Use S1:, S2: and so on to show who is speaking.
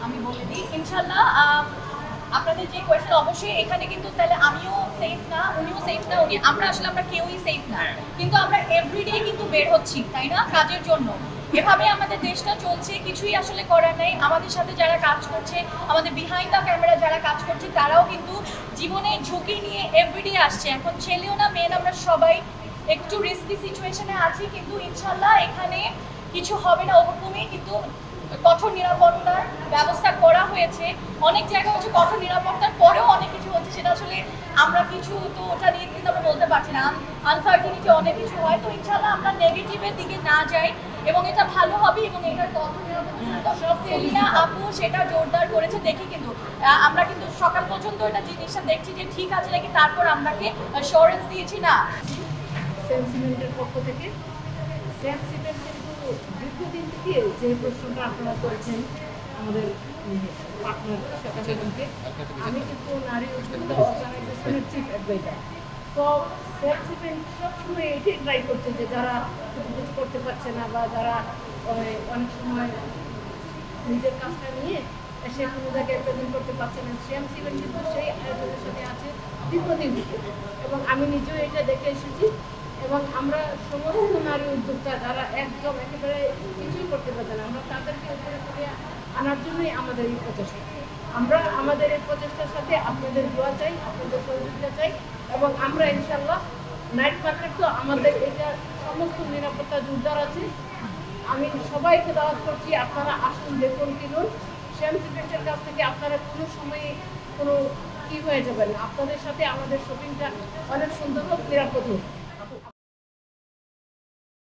S1: আমি বলে দিই ইনশাল্লাহ। আপনাদের যে কোয়েশ্চেন, অবশ্যই এখানে কিন্তু তাহলে আমিও সেফ না, উনিও সেফ না, আমরা কেউই সেফ না, কিন্তু আমরা এভরিডে কিন্তু বের হচ্ছি, তাই না, কাজের জন্য। এভাবে আমাদের দেশটা চলছে, কিছুই আসলে করার নেই। আমাদের সাথে যারা কাজ করছে, আমাদের বিহাইন্ড দ্য ক্যামেরা যারা কাজ করছে, তারাও কিন্তু জীবনে ঝুঁকি নিয়ে এভরিডে আসছে। এখন ছেলেও না মেয়ে, আমরা সবাই একটু রিস্কি সিচুয়েশনে আছি, কিন্তু ইনশাল্লাহ এখানে কিছু হবে না ওরকমই। কিন্তু কঠোর নিরাপত্তার ব্যবস্থা করা হয়েছে। অনেক জায়গা হচ্ছে কঠোর নিরাপত্তার পরেও অনেক কিছু হচ্ছে, সেটা আসলে আমরা কিছু তো ওটা নিয়ে কিন্তু আমরা বলতে পারছি না। আনসার্টিনিটি অনেক কিছু হয়। তো ইনশাল্লাহ আমরা নেগেটিভের দিকে না যাই এবং এটা ভালো হবে। এবং এটার কঠোর নিরাপত্তা সব সেলিনা আপু সেটা জোরদার করেছে দেখি, কিন্তু আমরা কিন্তু সকাল পর্যন্ত এটা জিনিসটা দেখছি যে ঠিক আছে নাকি, তারপর আমরাকে অ্যাসুরেন্স দিয়েছি না।
S2: সেন্সিমেন্টের পক্ষ থেকে সেন্সিমেন্ট কিন্তু দীর্ঘদিন থেকে যে প্রশ্নটা আপনারা করেছেন আমাদের পার্টনার শাখা বেগমকে, আমি কিন্তু নারী উদ্যোক্তা অর্গানাইজেশনের চিফ অ্যাডভাইজার। তো সেন্সিমেন্ট সবসময় এটাই ট্রাই করছে যে যারা কিছু করতে পারছে না বা যারা অনেক সময় নিজের কাজটা নিয়ে সে কোনো জায়গায় প্রেজেন্ট করতে পারছে না, সেন্সিমেন্ট কিন্তু সেই আয়োজনের সাথে আছে দীর্ঘদিন থেকে। এবং আমি নিজেও এটা দেখে এসেছি। এবং আমরা সমস্ত নারী উদ্যোক্তা যারা একদম একেবারে কিছুই করতে পারছে না, আমরা তাদেরকে উপরে তুলে আনার জন্যই আমাদের এই প্রচেষ্টা। আমরা আমাদের এই প্রচেষ্টার সাথে আপনাদের দোয়া চাই, আপনাদের সহযোগিতা চাই। এবং আমরা ইনশাল্লাহ নাইট মার্কেট তো আমাদের এটা সমস্ত নিরাপত্তা জোরদার আছে। আমি সবাইকে দাওয়াত করছি, আপনারা আসুন, দেখুন, কিনুন। সেন্সিমেন্টের কাছ থেকে আপনারা কোনো সময় কোনো কি হয়ে যাবেন না। আপনাদের সাথে আমাদের শপিংটা অনেক সুন্দর হোক, নিরাপদ হোক।